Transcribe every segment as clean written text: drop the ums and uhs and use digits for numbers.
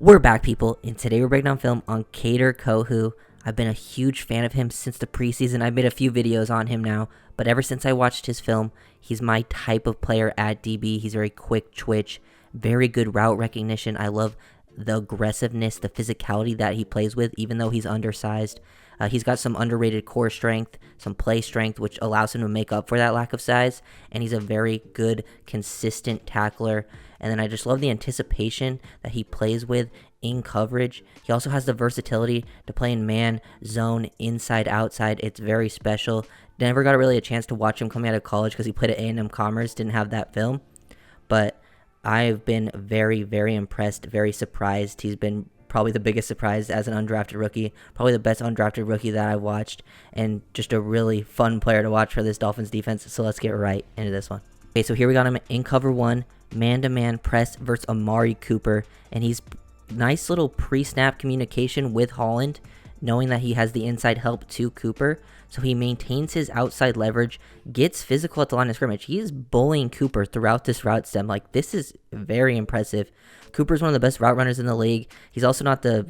We're back, people, and today we're breaking down film on Kader Kohou. I've been a huge fan of him since the preseason. I've made a few videos on him now, but ever since I watched his film, he's my type of player at DB. He's very quick twitch, very good route recognition. I love the aggressiveness, the physicality that he plays with, even though he's undersized. He's got some underrated core strength, some play strength, which allows him to make up for that lack of size, and he's a very good, consistent tackler. And then I just love the anticipation that he plays with in coverage. He also has the versatility to play in man, zone, inside, outside. It's very special. Never got really a chance to watch him coming out of college because he played at A&M Commerce, didn't have that film. But I've been very, very impressed, very surprised. He's been probably the biggest surprise as an undrafted rookie, probably the best undrafted rookie that I've watched, and just a really fun player to watch for this Dolphins defense. So let's get right into this one. Okay, so here we got him in cover one, man-to-man press versus Amari Cooper, and he's nice little pre-snap communication with Holland, knowing that he has the inside help to Cooper, so he maintains his outside leverage, gets physical at the line of scrimmage. He is bullying Cooper throughout this route stem. Like, this is very impressive. Cooper's one of the best route runners in the league. He's also not the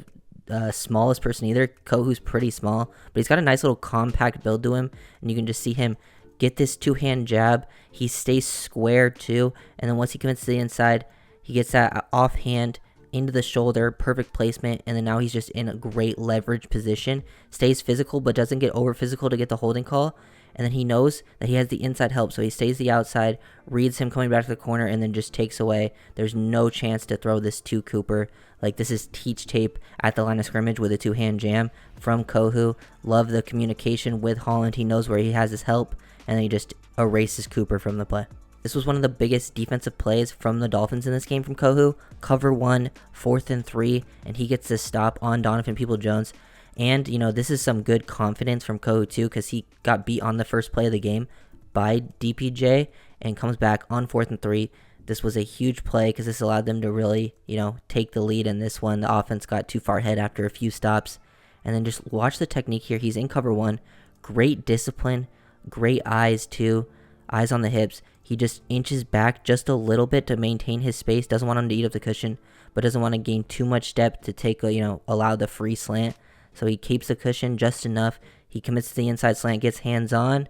smallest person either. Kohu's pretty small, but he's got a nice little compact build to him, and you can just see him get this two-hand jab. He stays square too, and then once he commits to the inside, he gets that offhand into the shoulder, perfect placement, and then now he's just in a great leverage position. Stays physical, but doesn't get over physical to get the holding call. And then he knows that he has the inside help, so he stays the outside, reads him coming back to the corner, and then just takes away. There's no chance to throw this to Cooper. Like, this is teach tape at the line of scrimmage with a two-hand jam from Kohu. Love the communication with Holland. He knows where he has his help, and then he just erases Cooper from the play. This was one of the biggest defensive plays from the Dolphins in this game from Kohu. Cover one, 4th and 3, and he gets this stop on Donovan Peoples-Jones. And, you know, this is some good confidence from Kohu too, because he got beat on the first play of the game by DPJ and comes back on 4th and 3. This was a huge play because this allowed them to really, you know, take the lead in this one. The offense got too far ahead after a few stops. And then just watch the technique here. He's in cover one. Great discipline. Great eyes too. Eyes on the hips. He just inches back just a little bit to maintain his space. Doesn't want him to eat up the cushion, but doesn't want to gain too much depth to take a, allow the free slant. So he keeps the cushion just enough. He commits to the inside slant, gets hands on,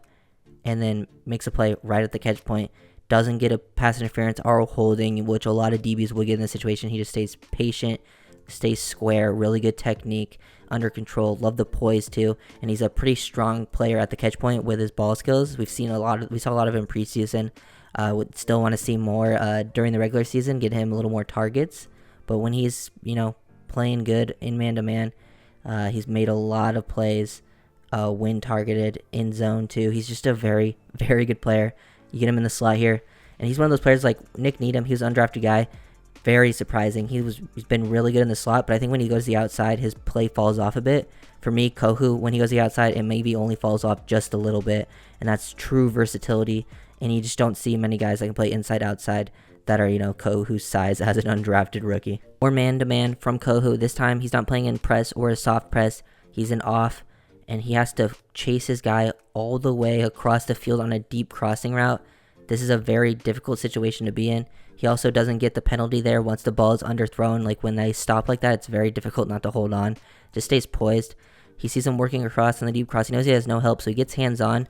and then makes a play right at the catch point. Doesn't get a pass interference or holding, which a lot of DBs will get in this situation. He just stays patient, stays square, really good technique, under control. Love the poise too, and he's a pretty strong player at the catch point with his ball skills. We saw a lot of him preseason. Would still want to see more during the regular season, get him a little more targets. But when he's playing good in man-to-man, he's made a lot of plays when targeted in zone too. He's just a very, very good player. You get him in the slot here, and he's one of those players like Nick Needham. He was an undrafted guy. Very surprising. He's been really good in the slot, but I think when he goes to the outside, his play falls off a bit. For me, Kohu, when he goes to the outside, it maybe only falls off just a little bit, and that's true versatility. And you just don't see many guys that can play inside-outside that are, Kohu's size as an undrafted rookie. Or man-to-man from Kohu. This time, he's not playing in press or a soft press. He's in off, and he has to chase his guy all the way across the field on a deep crossing route. This is a very difficult situation to be in. He also doesn't get the penalty there once the ball is underthrown. Like, when they stop like that, it's very difficult not to hold on. Just stays poised. He sees him working across on the deep cross. He knows he has no help, so he gets hands on,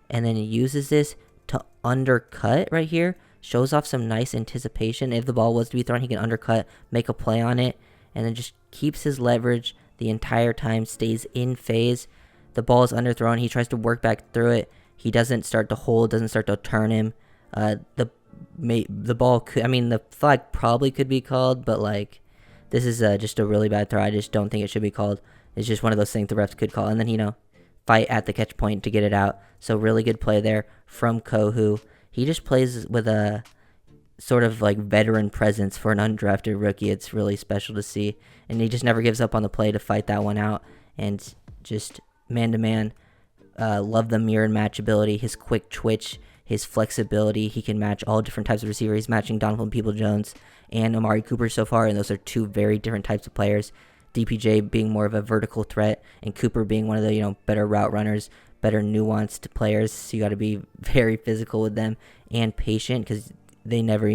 and then he uses this to undercut right here. Shows off some nice anticipation. If the ball was to be thrown, he can undercut, make a play on it, and then just keeps his leverage the entire time, stays in phase. The ball is underthrown. He tries to work back through it. He doesn't start to hold, doesn't start to turn him. The ball could, the flag probably could be called, but like, this is just a really bad throw. I just don't think it should be called. It's just one of those things the refs could call, and then fight at the catch point to get it out. So really good play there from Kohu. He just plays with a sort of like veteran presence for an undrafted rookie. It's really special to see, and he just never gives up on the play to fight that one out. And just man-to-man, love the mirror and match ability, his quick twitch, his flexibility. He can match all different types of receivers. He's matching Donovan Peoples-Jones and Amari Cooper so far, and those are two very different types of players. DPJ being more of a vertical threat, and Cooper being one of the better route runners, better nuanced players. So you got to be very physical with them and patient, because they never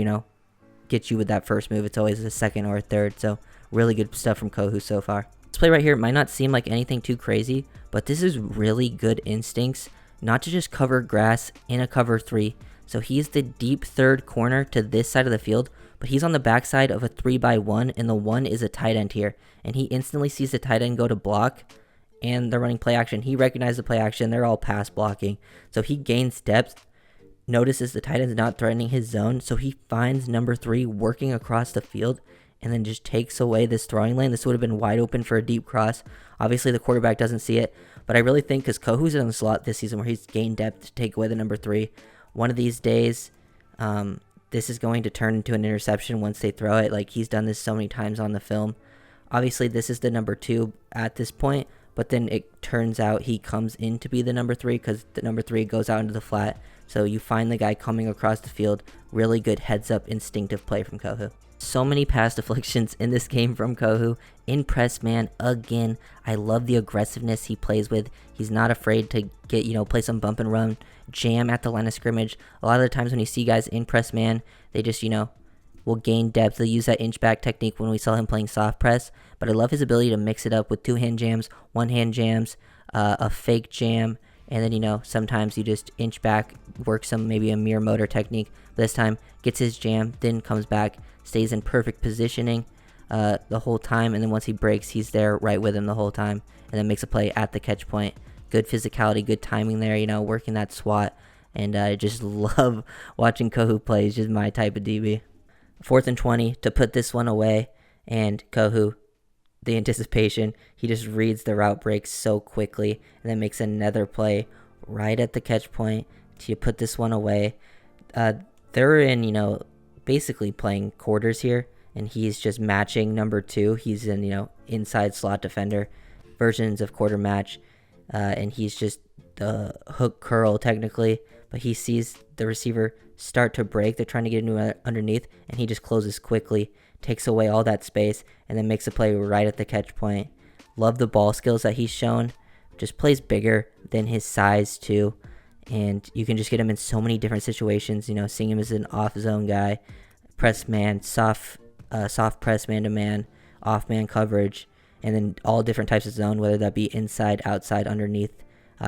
get you with that first move. It's always a second or a third. So Really good stuff from Kohu so far. This play right here might not seem like anything too crazy, but this is really good instincts, not to just cover grass in a cover 3. So he's the deep third corner to this side of the field, but he's on the backside of a 3x1, and the 1 is a tight end here. And he instantly sees the tight end go to block, and they're running play action. He recognizes the play action. They're all pass blocking. So he gains depth, notices the tight end's not threatening his zone, so he finds number 3 working across the field, and then just takes away this throwing lane. This would have been wide open for a deep cross. Obviously, the quarterback doesn't see it, but I really think because Kohu's in the slot this season where he's gained depth to take away the number 3, one of these days, this is going to turn into an interception once they throw it. Like, he's done this so many times on the film. Obviously, this is the number 2 at this point, but then it turns out he comes in to be the number 3 because the number 3 goes out into the flat. So you find the guy coming across the field. Really good heads-up instinctive play from Kohu. So many pass deflections in this game from Kohu. In press man again. I love the aggressiveness he plays with. He's not afraid to get, play some bump and run, jam at the line of scrimmage. A lot of the times when you see guys in press man, they just, will gain depth. They'll use that inch back technique when we saw him playing soft press. But I love his ability to mix it up with 2-hand jams, 1-hand jams, a fake jam, and then, sometimes you just inch back, work maybe a mirror motor technique. This time, gets his jam, then comes back, stays in perfect positioning the whole time, and then once he breaks, he's there right with him the whole time, and then makes a play at the catch point. Good physicality, good timing there, working that swat, and I just love watching Kohu play. He's just my type of DB. 4th and 20 to put this one away, and Kohu, the anticipation, he just reads the route break so quickly, and then makes another play right at the catch point to put this one away. They're in, basically playing quarters here, and he's just matching number 2. He's in, inside slot defender versions of quarter match, and he's just the hook curl technically, but he sees the receiver start to break. They're trying to get into underneath, and he just closes quickly, takes away all that space, and then makes a play right at the catch point. Love the ball skills that he's shown. Just plays bigger than his size too, and you can just get him in so many different situations. Seeing him as an off-zone guy, press man, soft press man-to-man, off-man coverage, and then all different types of zone, whether that be inside, outside, underneath.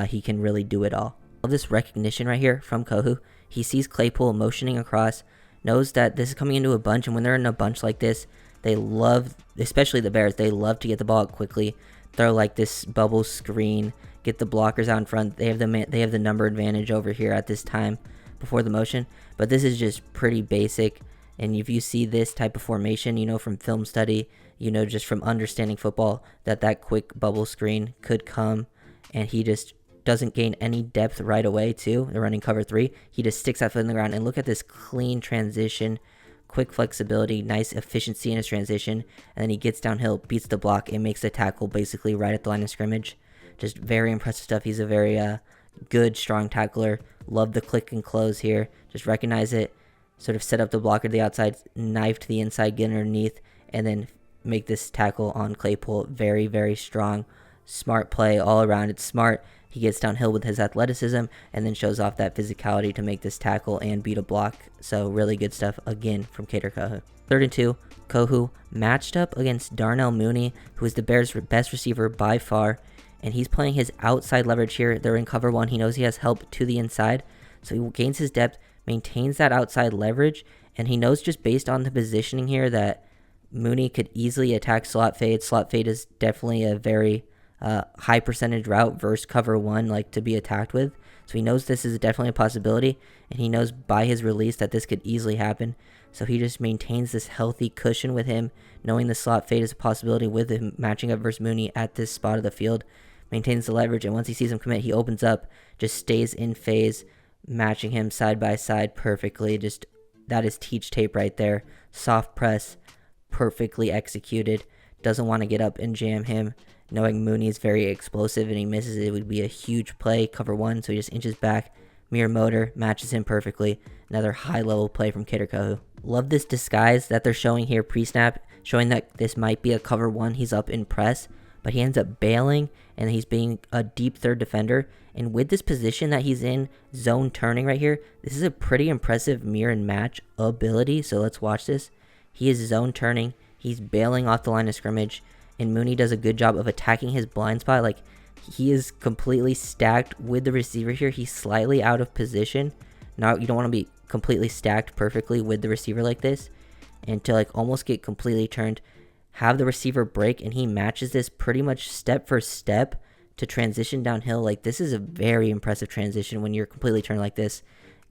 He can really do it all. Love this recognition right here from Kohu. He sees Claypool motioning across, knows that this is coming into a bunch, and when they're in a bunch like this, they love, especially the Bears, they love to get the ball out quickly, throw like this bubble screen, get the blockers out in front. They have the number advantage over here at this time before the motion, but this is just pretty basic. And if you see this type of formation, from film study, just from understanding football, that quick bubble screen could come, and he just doesn't gain any depth right away too. They're running cover 3. He just sticks that foot in the ground, and look at this clean transition, quick flexibility, nice efficiency in his transition, and then he gets downhill, beats the block, and makes the tackle basically right at the line of scrimmage. Just very impressive stuff. He's a very good, strong tackler. Love the click and close here. Just recognize it, sort of set up the blocker to the outside, knife to the inside, get underneath, and then make this tackle on Claypool. Very, very strong, smart play all around. It's smart. He gets downhill with his athleticism and then shows off that physicality to make this tackle and beat a block. So really good stuff again from Kader Kohou. 3rd and 2, Kohu matched up against Darnell Mooney, who is the Bears' best receiver by far, and he's playing his outside leverage here. They're in cover 1. He knows he has help to the inside, so he gains his depth, maintains that outside leverage, and he knows just based on the positioning here that Mooney could easily attack slot fade. Slot fade is definitely a very high percentage route versus cover 1 to be attacked with. So he knows this is definitely a possibility, and he knows by his release that this could easily happen. So he just maintains this healthy cushion with him, knowing the slot fade is a possibility with him matching up versus Mooney at this spot of the field. Maintains the leverage, and once he sees him commit, he opens up, just stays in phase, matching him side by side perfectly. Just that is teach tape right there. Soft press, perfectly executed. Doesn't want to get up and jam him, knowing Mooney is very explosive and he misses it. It would be a huge play, cover 1, so he just inches back, mirror motor, matches him perfectly. Another high level play from Kader Kohou. Love this disguise that they're showing here pre-snap, showing that this might be a cover 1. He's up in press, but he ends up bailing, and he's being a deep third defender. And with this position that he's in, zone turning right here, this is a pretty impressive mirror and match ability. So let's watch this. He is zone turning, He's bailing off the line of scrimmage, and Mooney does a good job of attacking his blind spot. Like, he is completely stacked with the receiver here. He's slightly out of position. Now, you don't want to be completely stacked perfectly with the receiver like this, and to like almost get completely turned, have the receiver break, and he matches this pretty much step for step to transition downhill. Like, this is a very impressive transition when you're completely turned like this.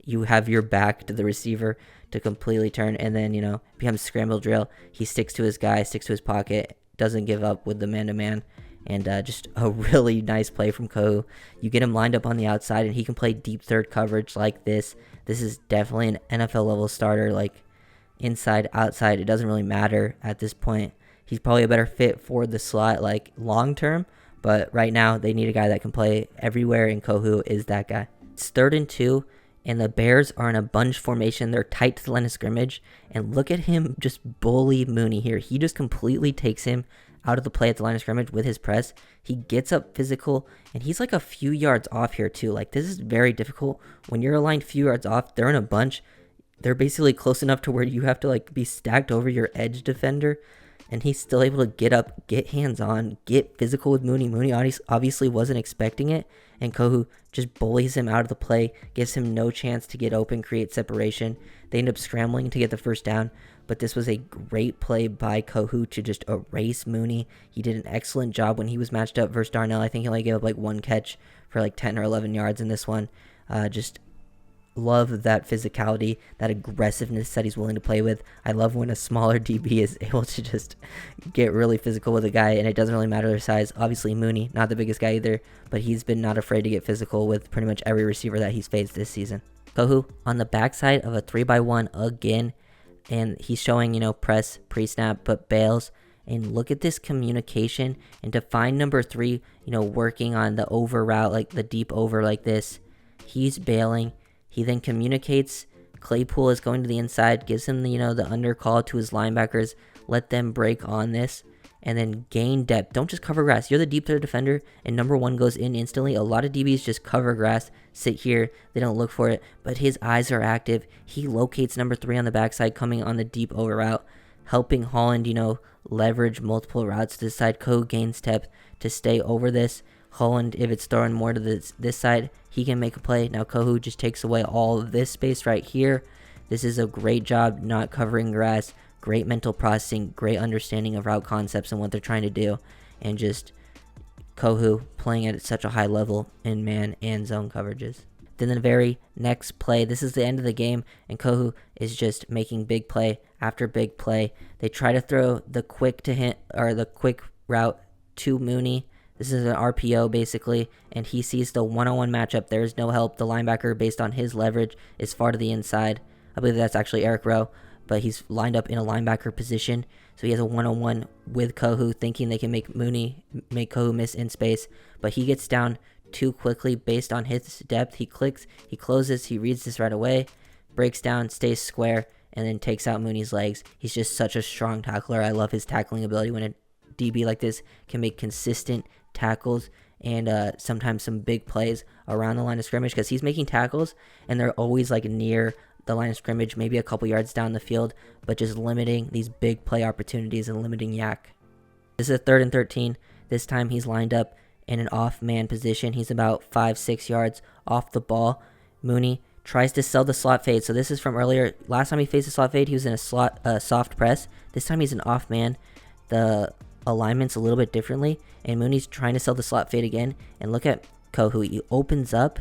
You have your back to the receiver to completely turn, and then, you know, becomes scramble drill. He sticks to his guy, sticks to his pocket, doesn't give up with the man-to-man, and just a really nice play from Kohu. You get him lined up on the outside, and he can play deep third coverage like this. This is definitely an NFL-level starter, like inside, outside. It doesn't really matter at this point. He's probably a better fit for the slot, like long-term, but right now they need a guy that can play everywhere, and Kohu is that guy. It's 3rd and 2. And the Bears are in a bunch formation. They're tight to the line of scrimmage. And look at him just bully Mooney here. He just completely takes him out of the play at the line of scrimmage with his press. He gets up physical, and he's like a few yards off here too. Like, this is very difficult. When you're aligned few yards off, they're in a bunch. They're basically close enough to where you have to like be stacked over your edge defender. And he's still able to get up, get hands-on, get physical with Mooney. Mooney obviously wasn't expecting it, and Kohu just bullies him out of the play, gives him no chance to get open, create separation. They end up scrambling to get the first down, but this was a great play by Kohu to just erase Mooney. He did an excellent job when he was matched up versus Darnell. I think he only gave up like 1 catch for like 10 or 11 yards in this one. Just love that physicality, that aggressiveness that he's willing to play with. I love when a smaller DB is able to just get really physical with a guy, and it doesn't really matter their size. Obviously, Mooney, not the biggest guy either, but he's been not afraid to get physical with pretty much every receiver that he's faced this season. Kohu on the backside of a 3x1 again, and he's showing, you know, press pre-snap, but bails. And look at this communication, and to find number 3, you know, working on the over route, like the deep over like this. He's bailing. He then communicates. Claypool is going to the inside, gives him the, you know, the under call to his linebackers, let them break on this, and then gain depth. Don't just cover grass. You're the deep third defender, and number 1 goes in instantly. A lot of DBs just cover grass, sit here, they don't look for it, but his eyes are active. He locates number 3 on the backside, coming on the deep over route, helping Holland, you know, leverage multiple routes to the side. Kohu gains depth to stay over this. Holland, if it's thrown more to this side, he can make a play. Now Kohu just takes away all of this space right here. This is a great job not covering grass. Great mental processing, great understanding of route concepts and what they're trying to do. And just Kohu playing at such a high level in man and zone coverages. Then the very next play, this is the end of the game, and Kohu is just making big play after big play. They try to throw the quick to hit, or the quick route to Mooney. This is an RPO basically, and he sees the one-on-one matchup. There is no help. The linebacker, based on his leverage, is far to the inside. I believe that's actually Eric Rowe, but he's lined up in a linebacker position. So he has a one-on-one with Kohu, thinking they can make Kohu miss in space, but he gets down too quickly based on his depth. He clicks, he closes, he reads this right away, breaks down, stays square, and then takes out Mooney's legs. He's just such a strong tackler. I love his tackling ability when a DB like this can make consistent tackles and sometimes some big plays around the line of scrimmage, because he's making tackles and they're always like near the line of scrimmage, maybe a couple yards down the field, but just limiting these big play opportunities and limiting yak. This is a 3rd and 13. This time he's lined up in an off-man position. He's about 5-6 yards off the ball. Mooney tries to sell the slot fade. So this is from earlier. Last time he faced a slot fade, he was in a soft press. This time he's an off-man. The alignment's a little bit differently, and Mooney's trying to sell the slot fade again. And look at Kohu. He opens up,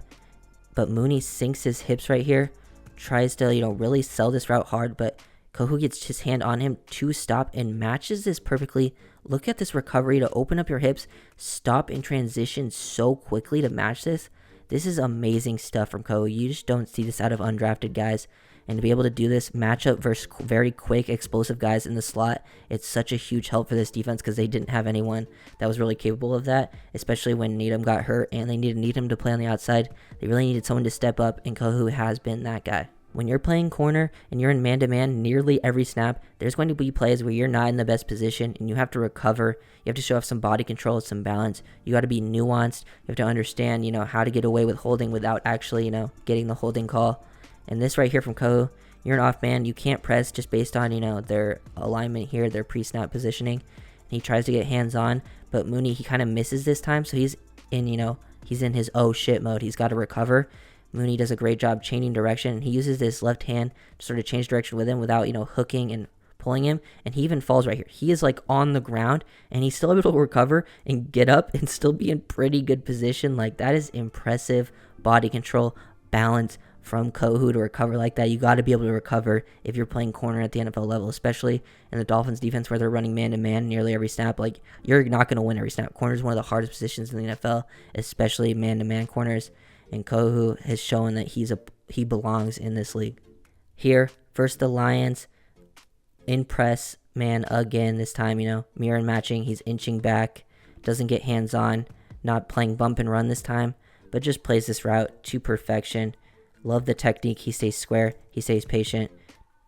but Mooney sinks his hips right here. Tries to, really sell this route hard, but Kohu gets his hand on him to stop and matches this perfectly. Look at this recovery to open up your hips, stop and transition so quickly to match this. This is amazing stuff from Kohu. You just don't see this out of undrafted guys. And to be able to do this matchup versus very quick, explosive guys in the slot, it's such a huge help for this defense, because they didn't have anyone that was really capable of that, especially when Needham got hurt and they needed Needham to play on the outside. They really needed someone to step up, and Kohu has been that guy. When you're playing corner and you're in man-to-man nearly every snap, there's going to be plays where you're not in the best position and you have to recover. You have to show off some body control, some balance. You got to be nuanced. You have to understand, how to get away with holding without actually, getting the holding call. And this right here from Kohu, you're an off man, you can't press just based on, their alignment here, their pre-snap positioning. And he tries to get hands-on, but Mooney, he kind of misses this time, so he's in his oh shit mode. He's got to recover. Mooney does a great job changing direction, and he uses this left hand to sort of change direction with him without, hooking and pulling him, and he even falls right here. He is like on the ground, and he's still able to recover and get up and still be in pretty good position. Like, that is impressive body control, balance from Kohu to recover like that. You got to be able to recover if you're playing corner at the NFL level, especially in the Dolphins defense where they're running man-to-man nearly every snap. Like, you're not going to win every snap. Corner is one of the hardest positions in the NFL, especially man-to-man corners, and Kohu has shown that he belongs in this league. Here, versus the Lions, in press, man, again, this time, mirror matching. He's inching back, doesn't get hands-on, not playing bump and run this time, but just plays this route to perfection. Love the technique. He stays square. He stays patient.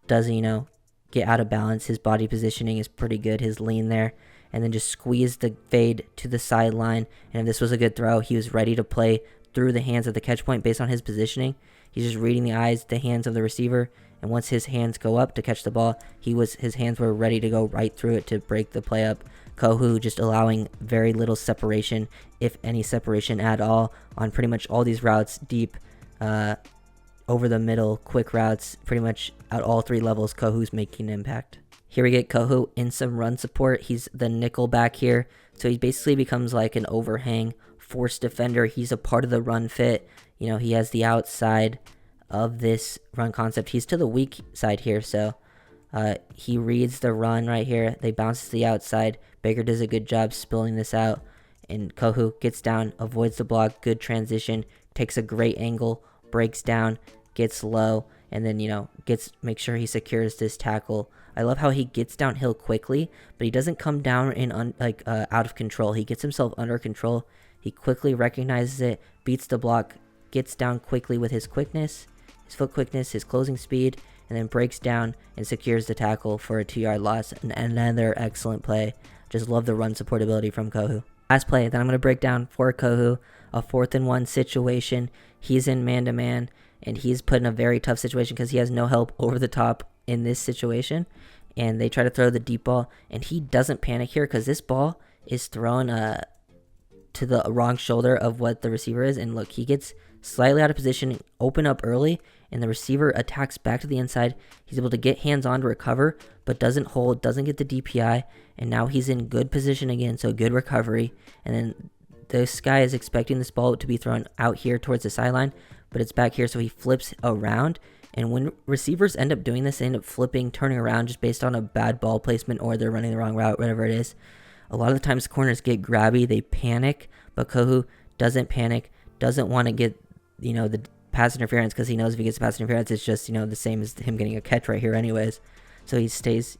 Doesn't, get out of balance. His body positioning is pretty good. His lean there. And then just squeeze the fade to the sideline. And if this was a good throw, he was ready to play through the hands of the catch point based on his positioning. He's just reading the eyes, the hands of the receiver. And once his hands go up to catch the ball, his hands were ready to go right through it to break the play up. Kohu just allowing very little separation, if any separation at all, on pretty much all these routes, deep, over the middle, quick routes, pretty much at all three levels, Kohu's making an impact. Here we get Kohu in some run support. He's the nickel back here, so he basically becomes like an overhang force defender. He's a part of the run fit. He has the outside of this run concept. He's to the weak side here, so he reads the run right here. They bounce to the outside. Baker does a good job spilling this out, and Kohu gets down, avoids the block, good transition, takes a great angle, breaks down, gets low, and then, makes sure he secures this tackle. I love how he gets downhill quickly, but he doesn't come down in out of control. He gets himself under control. He quickly recognizes it, beats the block, gets down quickly with his quickness, his foot quickness, his closing speed, and then breaks down and secures the tackle for a 2-yard loss. And another excellent play. Just love the run support ability from Kohu. Last play that I'm going to break down for Kohu, a 4th and 1 situation. He's in man-to-man, and he's put in a very tough situation because he has no help over the top in this situation. And they try to throw the deep ball, and he doesn't panic here because this ball is thrown to the wrong shoulder of what the receiver is. And look, he gets slightly out of position, open up early, and the receiver attacks back to the inside. He's able to get hands on to recover, but doesn't hold, doesn't get the DPI, and now he's in good position again, so good recovery. And then this guy is expecting this ball to be thrown out here towards the sideline, but it's back here, so he flips around. And when receivers end up doing this, they end up flipping, turning around just based on a bad ball placement, or they're running the wrong route, whatever it is. A lot of the times corners get grabby, they panic, but Kohu doesn't panic, doesn't want to get, the pass interference, because he knows if he gets pass interference, it's just, the same as him getting a catch right here anyways. So he stays,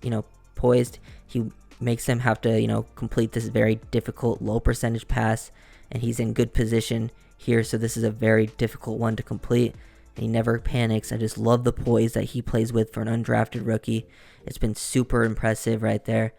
poised. He makes them have to, complete this very difficult low percentage pass, and he's in good position here, so this is a very difficult one to complete. He never panics. I just love the poise that he plays with for an undrafted rookie. It's been super impressive right there,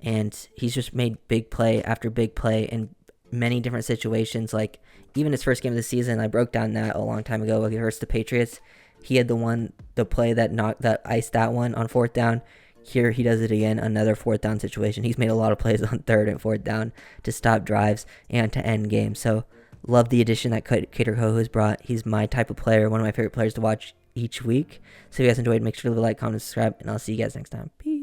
and he's just made big play after big play in many different situations. Like, even his first game of the season, I broke down that a long time ago versus the Patriots. He had the play that iced that one on 4th down. Here he does it again, another 4th down situation. He's made a lot of plays on 3rd and 4th down to stop drives and to end games. So love the addition that Kader Kohou has brought. He's my type of player, one of my favorite players to watch each week. So if you guys enjoyed, make sure to leave a like, comment, subscribe, and I'll see you guys next time. Peace.